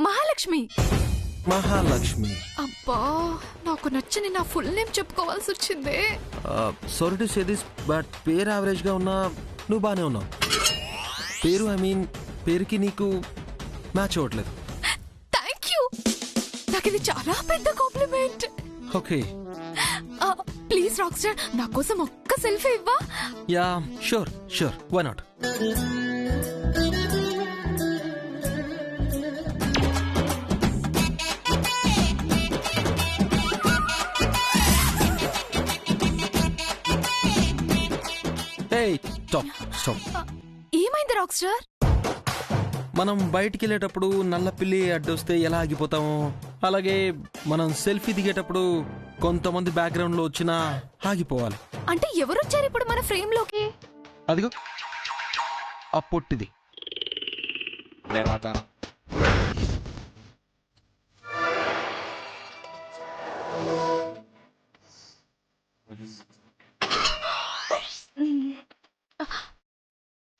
మహాలక్ష్మి. మహాలక్ష్మి. అబ్బా, నాకు నచ్చని నా ఫుల్ నేమ్ చెప్పుకోవాల్సి వచ్చిందే. Sorry to say this, but పేరు యావరేజ్ గా ఉన్నా నువ్వు బానే ఉన్నావు. పేరు పేరుకి నీకు మ్యాచ్ అవ్వట్లేదు. థ్యాంక్ యూ, నాకు ఇది చాలా పెద్ద compliment. Okay, please rock star, నా కోసం ఒక్క సెల్ఫీ ఇవ్వా? Yeah sure sure, why not. ఏమైంది రాక్ స్టార్? మనం బయటికి వెళ్ళేటప్పుడు నల్ల పిల్లి అడ్డొస్తే ఎలా ఆగిపోతాము, అలాగే మనం సెల్ఫీ దిగేటప్పుడు కొంతమంది బ్యాక్గ్రౌండ్ లో వచ్చినా ఆగిపోవాలి. అంటే ఎవరొచ్చారు ఇప్పుడు మన ఫ్రేమ్ లోకి? అదిగో ఆ పొట్టిది.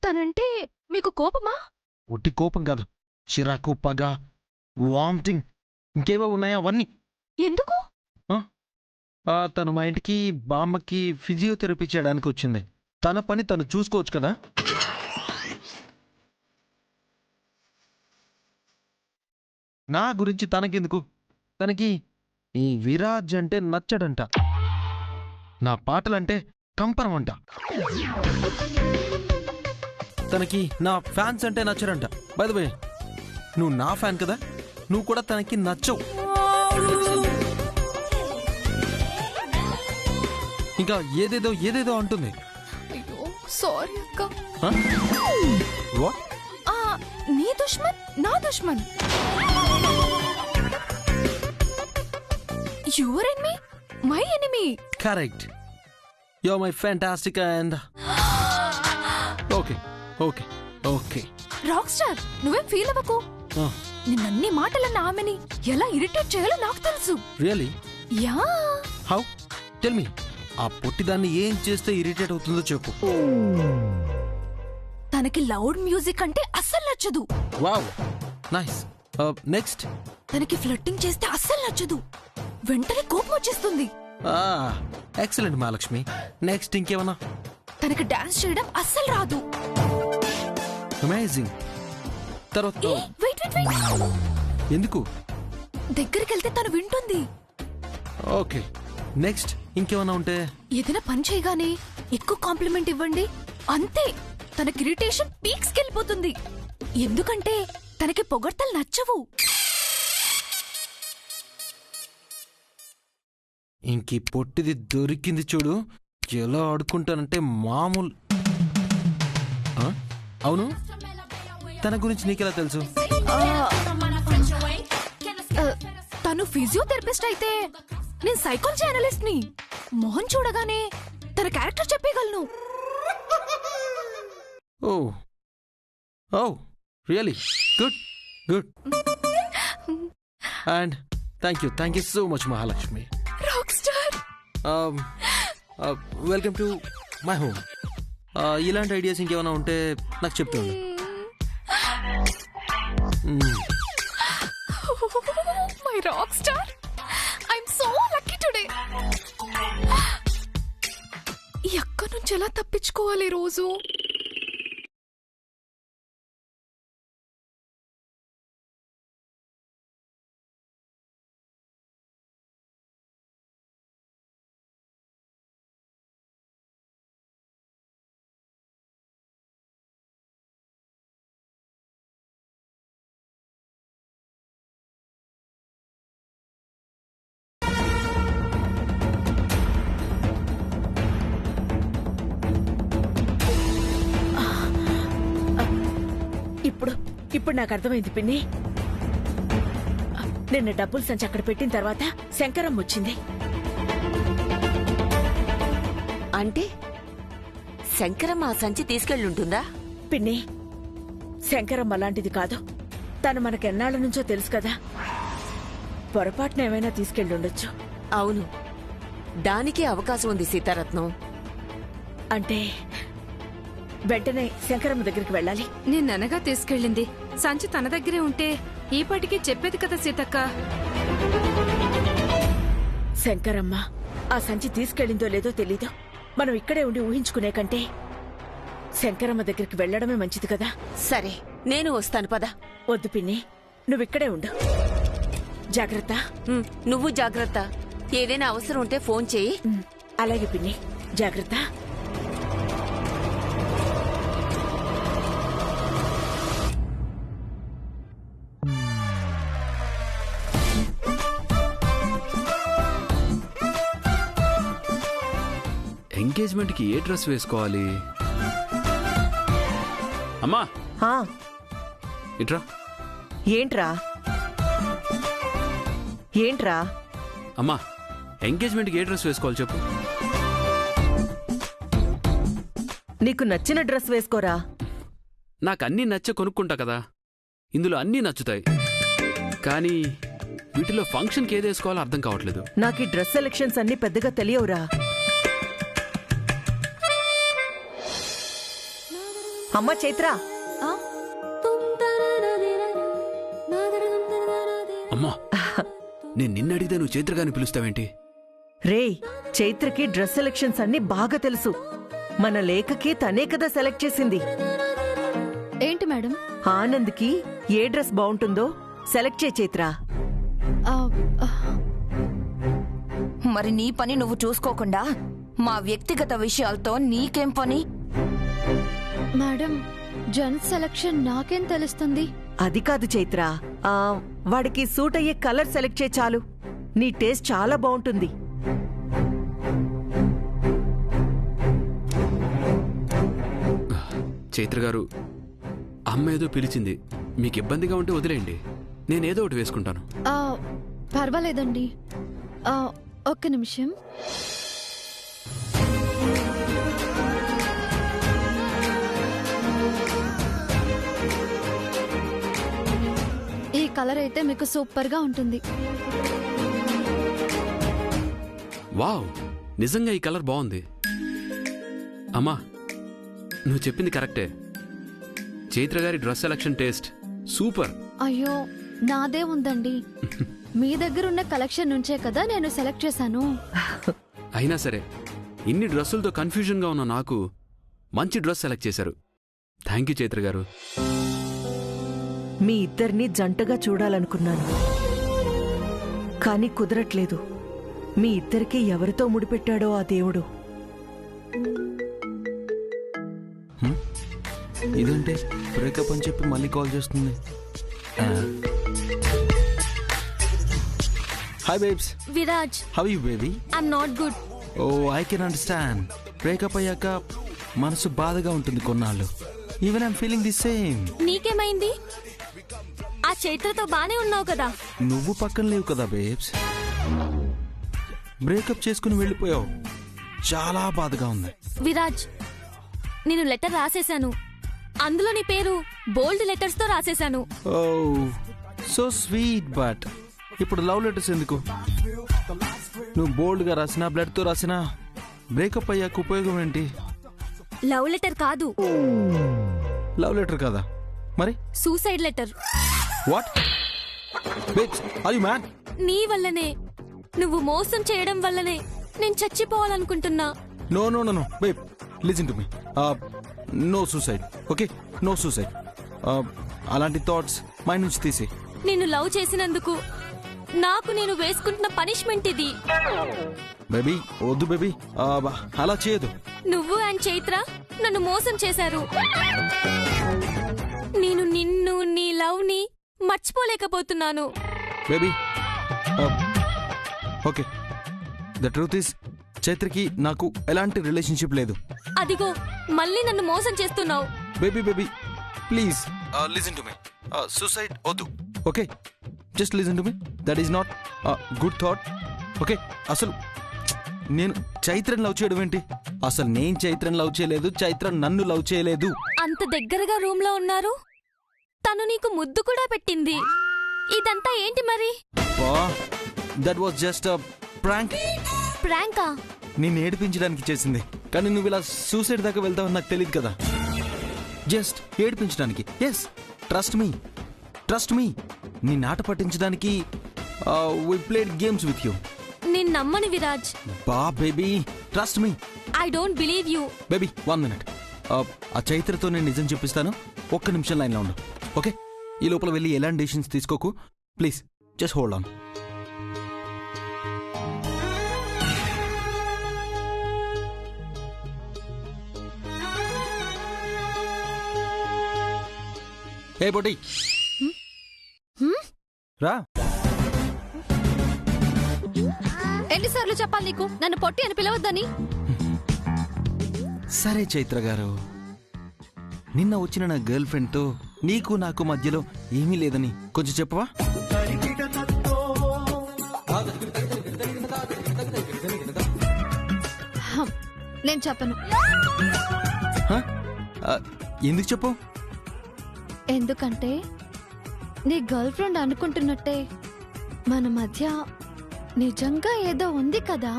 తనంటే మీకు కోపమా? ఒట్టి కోపం కాదు, చిరాకు, పగ, వామిటింగ్, ఇంకేవో ఉన్నాయా అవన్నీ. ఎందుకు? తను మా ఇంటికి బామ్మకి ఫిజియోథెరపీ చేయడానికి వచ్చింది. తన పని తను చూసుకోవచ్చు కదా. నా గురించి తనకెందుకు? తనకి ఈ విరాజ్ అంటే నచ్చడంట, నా పాటలంటే కంపరం అంట. తనకి నా ఫ్యాన్స్ అంటే నచ్చరంట. బై ద వే, నువ్వు నా ఫ్యాన్ కదా, నువ్వు కూడా తనకి నచ్చవు. ఇంకా ఏదేదో ఏదేదో అంటుంది. అయ్యో సారీ అక్క. వాట్? నీ దుష్మన్ నా దుష్మన్. Your enemy my enemy. Correct, you are my fantastic and okay okay okay. Rock star, నువ్వేం ఫీల్ అవ్వకు. నిన్నన్ని మాటలన్న ఆమెని ఎలా ఇరిటేట్ చేయాలో నాకు తెలుసు. Really? Yeah. How? Tell me. ఆ పొట్టిదాన్ని ఏం చేస్తే ఇరిటేట్ అవుతుందో చెప్పు. తనకి లౌడ్ మ్యూజిక్ అంటే అస్సలు నచ్చదు. Wow, nice. నెక్స్ట్? తనకి ఫ్లర్టింగ్ చేస్తే అస్సలు నచ్చదు, వెంటనే కోపం వచ్చేస్తుంది. ఎక్సలెంట్ మహాలక్ష్మి. నెక్స్ట్ ఇంకేమన్నా? తనకి డాన్స్ చేయడం అస్సలు రాదు. అమేజింగ్. తర్వాత? Wait wait wait. ఎందుకు? దగ్గరికి వెళ్తే తను వింటుంది. ఓకే, నెక్స్ట్ ఇంకేమన్నా ఉంటే? ఏదైనా పని చేయగానే ఎక్కువ కాంప్లిమెంట్ ఇవ్వండి, అంతే తనకి ఇరిటేషన్ పీక్స్ కెళ్ళిపోతుంది. ఎందుకంటే తనకి పొగడ్తలు నచ్చవు. ఇంకి పొట్టిది దొరికింది చూడు, ఎలా ఆడుకుంటానంటే మామూలు. అవును, తన గురించి నీకెలా తెలుసు? తను ఫిజియోథెరపిస్ట్ అయితే నేను సైకాలజీ అనలిస్ట్ ని. మొహం చూడగానే తన క్యారెక్టర్ చెప్పగలను. Oh oh really? Good good. And thank you so much Mahalakshmi. Rock star, welcome to my home. ఇలాంటి ఐడియాస్ ఇంకేమైనా ఉంటే నాకు చెప్తాను. My rock star, I'm so lucky today. ఈ అక్క నుంచి ఎలా తప్పించుకోవాలి రోజు? ఇప్పుడు నాకు అర్థమైంది పిన్ని. నిన్న డబ్బులు సంచి అక్కడ పెట్టిన తర్వాత శంకరం వచ్చింది. అంటే శంకరం ఆ సంచి తీసుకెళ్ళుంటుందా? పిన్ని, శంకరం అలాంటిది కాదు. తను మనకెన్నాళ్ళ నుంచో తెలుసు కదా, పొరపాటున ఏమైనా తీసుకెళ్ళుండొచ్చు. అవును, దానికే అవకాశం ఉంది సీతారత్నం. అంటే వెంటనే శంకరమ్మ దగ్గరికి వెళ్ళాలి. నేను అనగా తీసుకెళ్ళింది సంచి తన దగ్గరే ఉంటే ఈపాటికి చెప్పేది కదా సీతక్క. శంకరమ్మ ఆ సంచి తీసుకెళ్ళిందో లేదో తెలీదు. మనం ఇక్కడే ఉండి ఊహించుకునే కంటే శంకరమ్మ దగ్గరికి వెళ్లడమే మంచిది కదా. సరే, నేను వస్తాను పద. వద్దు పిన్ని, నువ్విక్కడే ఉండు. జాగ్రత్త. నువ్వు జాగ్రత్త. ఏదైనా అవసరం ఉంటే ఫోన్ చేయి. అలాగే పిన్ని, జాగ్రత్త. ఎంగేజ్మెంట్కి ఏ డ్రెస్ వేసుకోవాలి? అమ్మా ఇట్రా. ఏంట్రా ఏంట్రా? అమ్మా, ఎంగేజ్మెంట్కి ఏ డ్రెస్ వేసుకోవాలి చెప్పు. నీకు నచ్చిన డ్రెస్ వేసుకోరా. నాకు అన్నీ నచ్చ కొనుక్కుంటా కదా, ఇందులో అన్నీ నచ్చుతాయి. కానీ వీటిలో ఫంక్షన్కి ఏది వేసుకోవాలో అర్థం కావట్లేదు. నాకు ఈ డ్రెస్ సెలెక్షన్స్ అన్ని పెద్దగా తెలియవురా. అమ్మా చైత్ర, అమ్మా, నేను నిన్న అడిగితే నువ్వు చైత్రగాని పిలుస్తావేంటి? రేయ్, చైత్రకి డ్రెస్ సెలెక్షన్స్ అన్ని బాగా తెలుసు. మన లేఖకి తనే కదా సెలెక్ట్ చేసింది. ఏంటి మేడం? ఆనంద్కి ఏ డ్రెస్ బాగుంటుందో సెలెక్ట్ చే చైత్ర. మరి నీ పని నువ్వు చూసుకోకుండా మా వ్యక్తిగత విషయాలతో నీకేం పని? మేడం, జెంట్స్ సెలక్షన్ నాకేం తెలుస్తుంది? అది కాదు చైత్ర, వాడికి సూట్ అయ్యే కలర్ సెలెక్ట్ చే చాలు. నీ టేస్ట్ చాలా బాగుంటుంది. చైత్ర గారు, అమ్మ ఏదో పిలిచింది, మీకు ఇబ్బందిగా ఉంటే వదిలేయండి, నేనేదో ఒకటి వేసుకుంటాను. పర్వాలేదండి. ఒక్క నిమిషం. ఈ కలర్ అయితే మీకు సూపర్ గా ఉంటుంది. వావ్, నిజంగా ఈ కలర్ బాగుంది. అమ్మా, నువ్వు చెప్పింది కరెక్టే. చైత్ర గారి డ్రెస్ సెలక్షన్ టేస్ట్ సూపర్. అయ్యో, నాదే ఉందండి. మీ దగ్గర ఉన్న కలెక్షన్ నుంచే కదా నేను సెలెక్ట్ చేశాను. అయినా సరే, ఇన్ని డ్రెస్సులతో కన్ఫ్యూజన్గా ఉన్న నాకు మంచి డ్రెస్ సెలెక్ట్ చేశారు. థ్యాంక్ యూ చైత్ర గారు. మీ ఇద్దరిని జంటగా చూడాలనుకున్నాను, కానీ కుదరట్లేదు. మీ ఇద్దరికి ఎవరితో ముడిపెట్టాడో ఆ దేవుడు. ఇదేంటే బ్రేకప్ అని చెప్పి మళ్ళీ కాల్ చేస్తుంది. Hi babes. Viraj, how you baby? I'm not good. Oh, I can understand. Breakup అయ్యాక మనసు బాధగా ఉంటుంది కొన్నాళ్ళు. Even I'm feeling the same. నీకేమైంది? ఆ చైత్రతో బానే ఉన్నావు కదా. నువ్వు పక్కన లేవు కదా బేబ్స్. బ్రేకప్ చేసుకుని వెళ్ళిపోయావు. చాలా బాధగా ఉంది. విరాజ్, నేను లెటర్ రాసేశాను. అందులో నీ పేరు బోల్డ్ లెటర్స్ తో రాసేశాను. ఓ, సో స్వీట్. బట్ ఇప్పుడు లవ్ లెటర్స్ ఎందుకు? నువ్వు బోల్డ్ గా రాసినా, బ్లడ్ తో రాసినా బ్రేకప్ అయ్యాక ఉపయోగం ఏంటి? లవ్ లెటర్ కాదు. లవ్ లెటర్ కాదా మరి? Suicide letter. What? Babes, are you mad? నీ వల్లనే, నువ్వు మోసం చేయడం వల్లనే నేను చచ్చిపోవాలనుకుంటున్నా. No no no no babe, listen to me. No suicide, okay? No suicide. అలాంటి థాట్స్ మైండ్ నుంచి తీసి. నిన్ను లవ్ చేసినందుకు నాకు నేను వేసుకుంటున్న పనిష్మెంట్ ఇది. బేబీ, వద్దు బేబీ, అలా చేయదు. నువ్వు అండ్ చైత్ర నన్ను మోసం చేశారు. నేను నిన్ను, నీ లవ్ ని మర్చిపోలేకపోతున్నాను. Baby, okay, the truth is చైత్రకి నాకు ఎలాంటి రిలేషన్షిప్ లేదు. అదిగో, మళ్ళీ నన్ను మోసం చేస్తున్నావు. Baby baby please listen to me. Suicide వద్దు, okay? Just listen to me. That is not good thought, okay? అసలు నేను చైత్రని లవ్ చేయడం ఏంటి? అసలు నేను చైత్రని లవ్ చేయలేదు, చైత్ర నన్ను లవ్ చేయలేదు. అంత దగ్గరగా రూమ్ లో ఉన్నారు, తను నీకు ముద్దు కూడా పెట్టింది. ఇదంతా ఏంటి మరి? That was just prank. ప్రాంకా? నేను ఏడిపించడానికి చేసింది, కానీ నువ్వు ఇలా సూసైడ్ దాకా వెళ్తావని నాకు తెలియదు కదా. జస్ట్ ఏడిపించడానికి. ఎస్, ట్రస్ట్ మీ నీ నాట పట్టించడానికి వి ప్లేడ్ గేమ్స్ విత్ యూ. నేను నమ్మని విరాజ్. బా baby trust me. I don't believe you. Baby 1 minute. ఆ చైత్రతో నేను నిజం చెప్పిస్తాను. 1 నిమిషం లైన్లో ఉండు. ఓకే, ఈ లోపల వెళ్ళి ఎలాంటి డెసిషన్స్ తీసుకోకు ప్లీజ్. Just hold on. ఏ బోటి రా. ఎన్నిసార్లు చెప్పాలి నీకు నన్ను పొట్టి అని పిలవద్దని? సరే చైత్ర గారు, నిన్న వచ్చిన నా గర్ల్ ఫ్రెండ్తో నీకు నాకు మధ్యలో ఏమీ లేదని కొంచెం చెప్పవా? నేను చెప్పను. ఎందుకు చెప్పు? ఎందుకంటే నీ గర్ల్ ఫ్రెండ్ అనుకుంటున్నట్టే మన మధ్య నిజంగా ఏదో ఉంది కదా.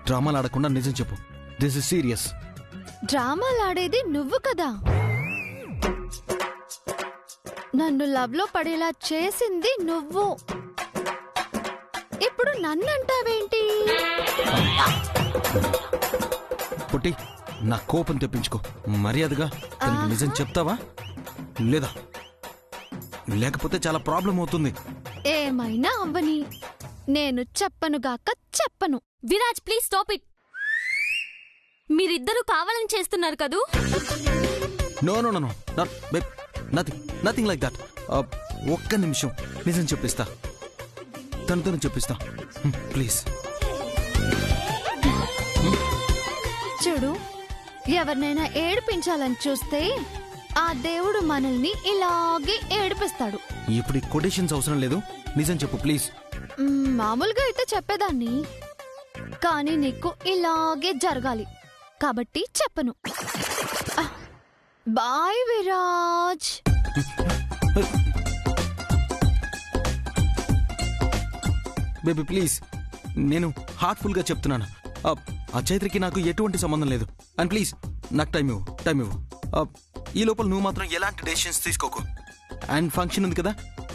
డ్రామాలు ఆడకుండా నిజం చెప్పు. This is serious. డ్రామాలు ఆడేది నువ్వు కదా. నన్ను లవ్ లో పడేలా చేసింది నువ్వు. ఇప్పుడు నన్ను అంటావేంటి? పుట్టి నా కోపం తెప్పించుకో. మర్యాదగా తనకి నిజం చెప్తావా లేదా? లేకపోతే చాలా ప్రాబ్లం అవుతుంది. ఏమైనా అవ్వని, నేను చెప్పనుగాక చెప్పను. Viraj please stop it. మీరిద్దరూ కావాలని చేస్తున్నారు కదూ? No no no nothing like that. 1 నిమిషం నిజం చెప్పిస్తా, తనతో చెప్పిస్తా ప్లీజ్. చూడు, ఎవరినైనా ఏడిపించాలని చూస్తే ఆ దేవుడు మనల్ని ఇలాగే ఏడిపిస్తాడు. ఇప్పుడు కొటేషన్స్ అవసరం లేదు, నిజం చెప్పు ప్లీజ్. మామూలుగా అయితే చెప్పేదాన్ని, కానీ నీకు ఇలాగే జరగాలి కాబట్టి చెప్పను. బాయ్ విరాజ్. బేబీ ప్లీజ్, నేను హార్ట్ఫుల్ గా చెప్తున్నాను. ఆ చైత్రకి నాకు ఎటువంటి సంబంధం లేదు. అండ్ ప్లీజ్ నాకు టైం ఇవ్వు. ఈ లోపల నువ్వు మాత్రం ఎలాంటి డెసిషన్స్ తీసుకోకు. అండ్ ఫంక్షన్ ఉంది కదా,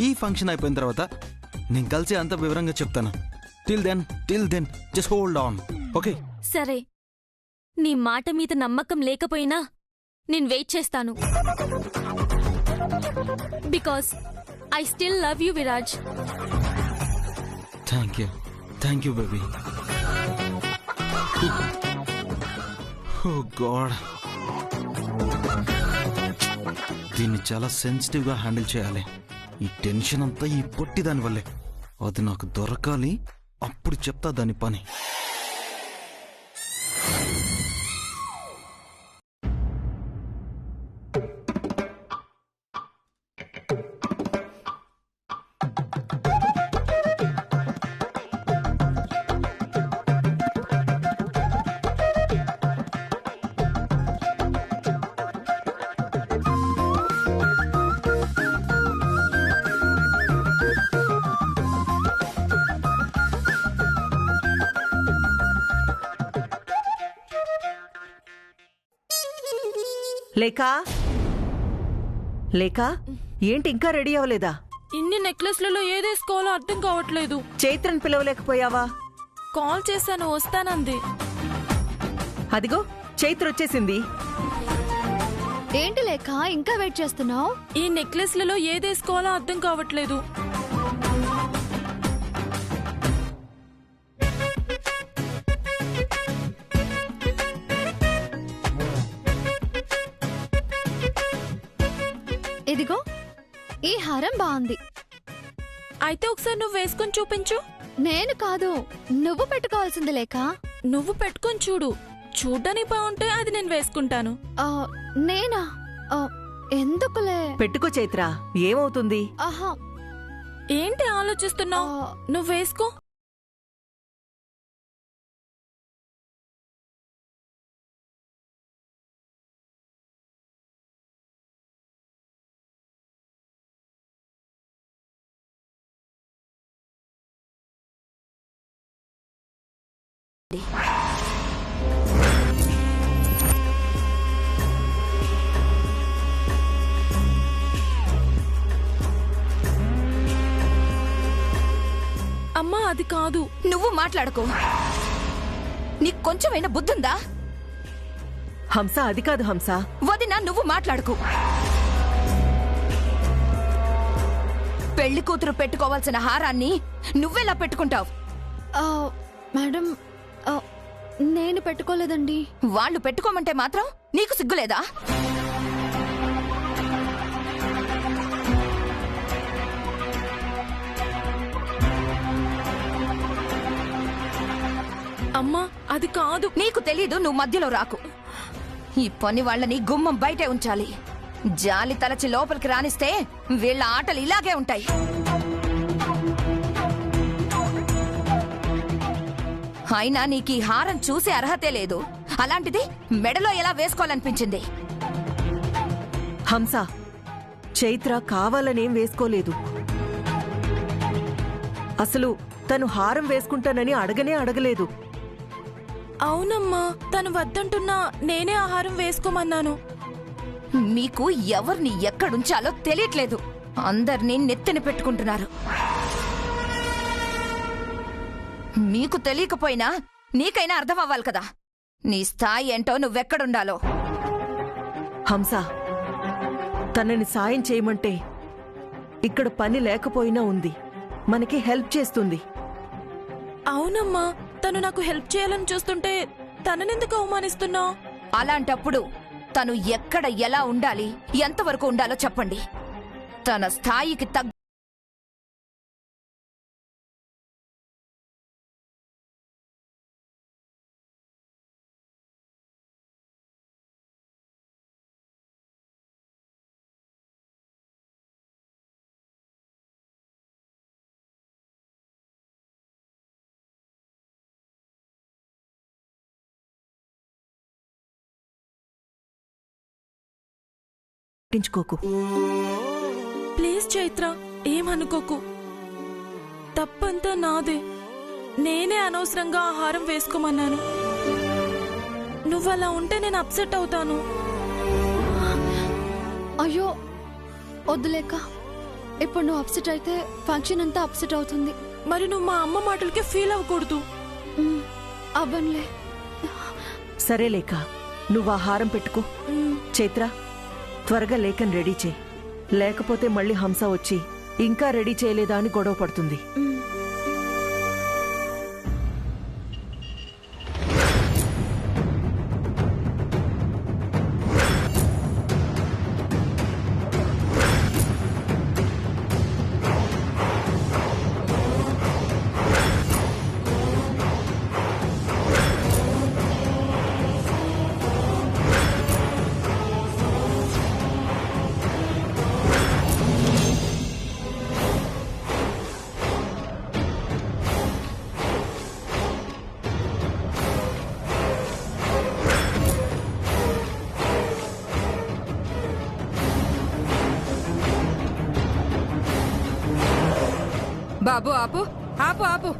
ఈ ఫంక్షన్ అయిపోయిన తర్వాత నేను కలిసి అంత వివరంగా చెప్తాను. Till then just hold on. Okay? సరే, నీ మాట మీద నమ్మకం లేకపోయినా నేను వెయిట్ చేస్తాను. Because I still love you Viraj. Thank you baby. Oh god, దీన్ని చాలా సెన్సిటివ్ గా హ్యాండిల్ చేయాలి. ఈ టెన్షన్ అంతా ఈ పొట్టి దాని వల్లే. అది నాకు దొరకాలి, అప్పుడు చెప్తా దాని పని. లేకా ఏంటి ఇంకా రెడీ అవ్వలేదా? ఇన్ని నెక్లెస్లలో ఏదేసుకోవాలో అర్థం కావట్లేదు. చైత్రను పిలవలేకపోయావా? కాల్ చేశాను, వస్తానంది. అదిగో చైత్ర వచ్చేసింది. ఏంటి లేక ఇంకా వెయిట్ చేస్తున్నావు? ఈ నెక్లెస్లలో ఏదేసుకోవాలో అర్థం కావట్లేదు. ఇదిగో ఈ హారం బాగుంది. అయితే ఒకసారి నువ్వు వేసుకొని చూపించు. నేను కాదు, నువ్వు పెట్టుకోవాల్సింది లేక. నువ్వు పెట్టుకొని చూడు, చూడ్డానికి బాగుంటే అది నేను వేసుకుంటాను. నేనా? ఎందుకులే. పెట్టుకో చైత్ర, ఏమవుతుంది? ఆహా, ఏంటి ఆలోచిస్తున్నావు? నువ్వు వేసుకో. అమ్మా అది కాదు. నువ్వు మాట్లాడకు. నీకు కొంచెమైనా బుద్ధుందా? హంస అది కాదు హంస. వదినా, నువ్వు మాట్లాడకు. పెళ్లి కూతురు పెట్టుకోవాల్సిన హారాన్ని నువ్వెలా పెట్టుకుంటావు? మేడం, నేను పెట్టుకోలేదండి. వాళ్ళు పెట్టుకోమంటే మాత్రం నీకు సిగ్గులేదా? అమ్మా అది కాదు. నీకు తెలీదు, నువ్వు మధ్యలో రాకు. ఈ పని వాళ్ళని గుమ్మం బయటే ఉంచాలి. జాలి తలచి లోపలికి రానిస్తే వీళ్ళ ఆటలు ఇలాగే ఉంటాయి. అయినా నీకు ఈ హారం చూసే అర్హతే లేదు. అలాంటిది మెడలో ఎలా వేసుకోవాలనిపించింది? హంస, చైత్ర కావాలనేం వేసుకోలేదు. అసలు తను హారం వేసుకుంటానని అడగనే అడగలేదు. అవునమ్మా, తను వద్దంటున్నా నేనే ఆహారం వేసుకోమన్నాను. మీకు ఎవరిని ఎక్కడుంచాలో తెలియట్లేదు. అందర్నీ నెత్తిన పెట్టుకుంటున్నారు. మీకు తెలియకపోయినా నీకైనా అర్థం అవ్వాలి కదా నీ స్థాయి ఏంటో, నువ్వెక్కడుండాలో. హంస, తనని సాయం చేయమంటే ఇక్కడ పని లేకపోయినా ఉంది. మనకి హెల్ప్ చేస్తుంది. అవునమ్మా, తను నాకు హెల్ప్ చేయాలని చూస్తుంటే తననెందుకు అవమానిస్తున్నావు? అలాంటప్పుడు తను ఎక్కడ ఎలా ఉండాలి, ఎంతవరకు ఉండాలో చెప్పండి. తన స్థాయికి తగ్గ పట్టించుకోకు. ప్లీజ్ చైత్ర, ఏమనుకోకు. తప్పంతా నాదే. నేనే అనవసరంగా ఆహారం వేసుకోమన్నాను. నువ్వలా ఉంటే నేను అప్సెట్ అవుతాను. అయ్యో వద్దులేక, ఇప్పుడు నువ్వు అప్సెట్ అయితే ఫంక్షన్ అంతా అప్సెట్ అవుతుంది. మరి నువ్వు మా అమ్మ మాటలకి ఫీల్ అవ్వకూడదు. అవ్వనులే. సరే లేక, నువ్వు ఆహారం పెట్టుకో. చైత్ర, త్వరగా లేఖను రెడీ చేయి. లేకపోతే మళ్ళీ హంస వచ్చి ఇంకా రెడీ చేయలేదా అని గొడవ పడుతుంది. బాబు ఆపు, ఆపు, ఆపు.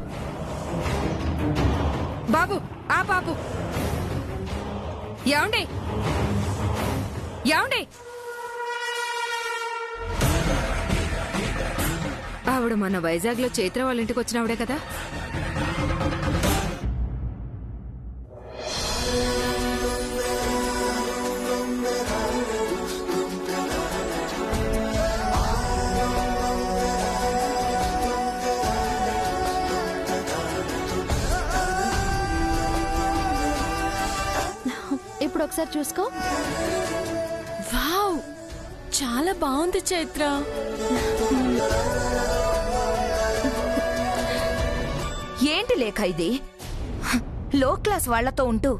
బాబు ఆపు, ఆపు. ఏమండి, ఏమండి? ఆవిడ మన వైజాగ్ లో చైత్ర వాళ్ళ ఇంటికి వచ్చినావిడే కదా. ఇప్పుడు ఒకసారి చూసుకో. వావ్, చాలా బాగుంది చైత్ర. ఏంటి లేఖ ఇది? లో క్లాస్ వాళ్లతో ఉంటూ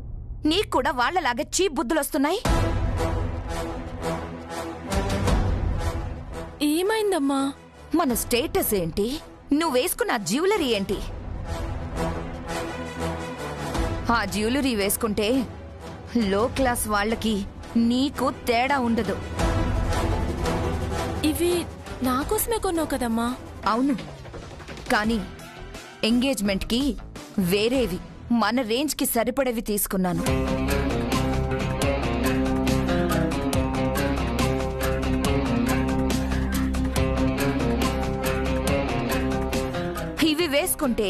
నీకు కూడా వాళ్లలాగే చీప్ బుద్ధులొస్తున్నాయి. ఏమైందమ్మా? మన స్టేటస్ ఏంటి? నువ్వు వేసుకున్న జ్యువెలరీ ఏంటి? ఆ జ్యువెలరీ వేసుకుంటే లో క్లాస్ వాళ్ళకి నీకు తేడా ఉండదు. ఇవి నాకోసమే కొన్నావు కదమ్మా. అవును, కానీ ఎంగేజ్మెంట్కి వేరేవి మన రేంజ్కి సరిపడేవి తీసుకున్నాను. ఇవి వేసుకుని వేసుకుంటే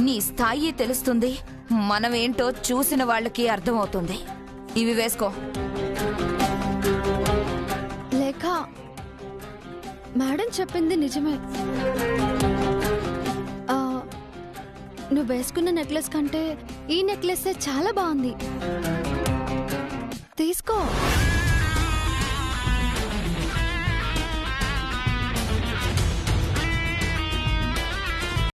నీ స్థాయి తెలుస్తుంది, మనమేంటో చూసిన వాళ్ళకి అర్థమవుతుంది. ఇవి వేసుకో. లేక మేడం చెప్పింది నిజమే. నువ్వు వేసుకున్న నెక్లెస్ కంటే ఈ నెక్లెస్ చాలా బాగుంది. తీసుకో.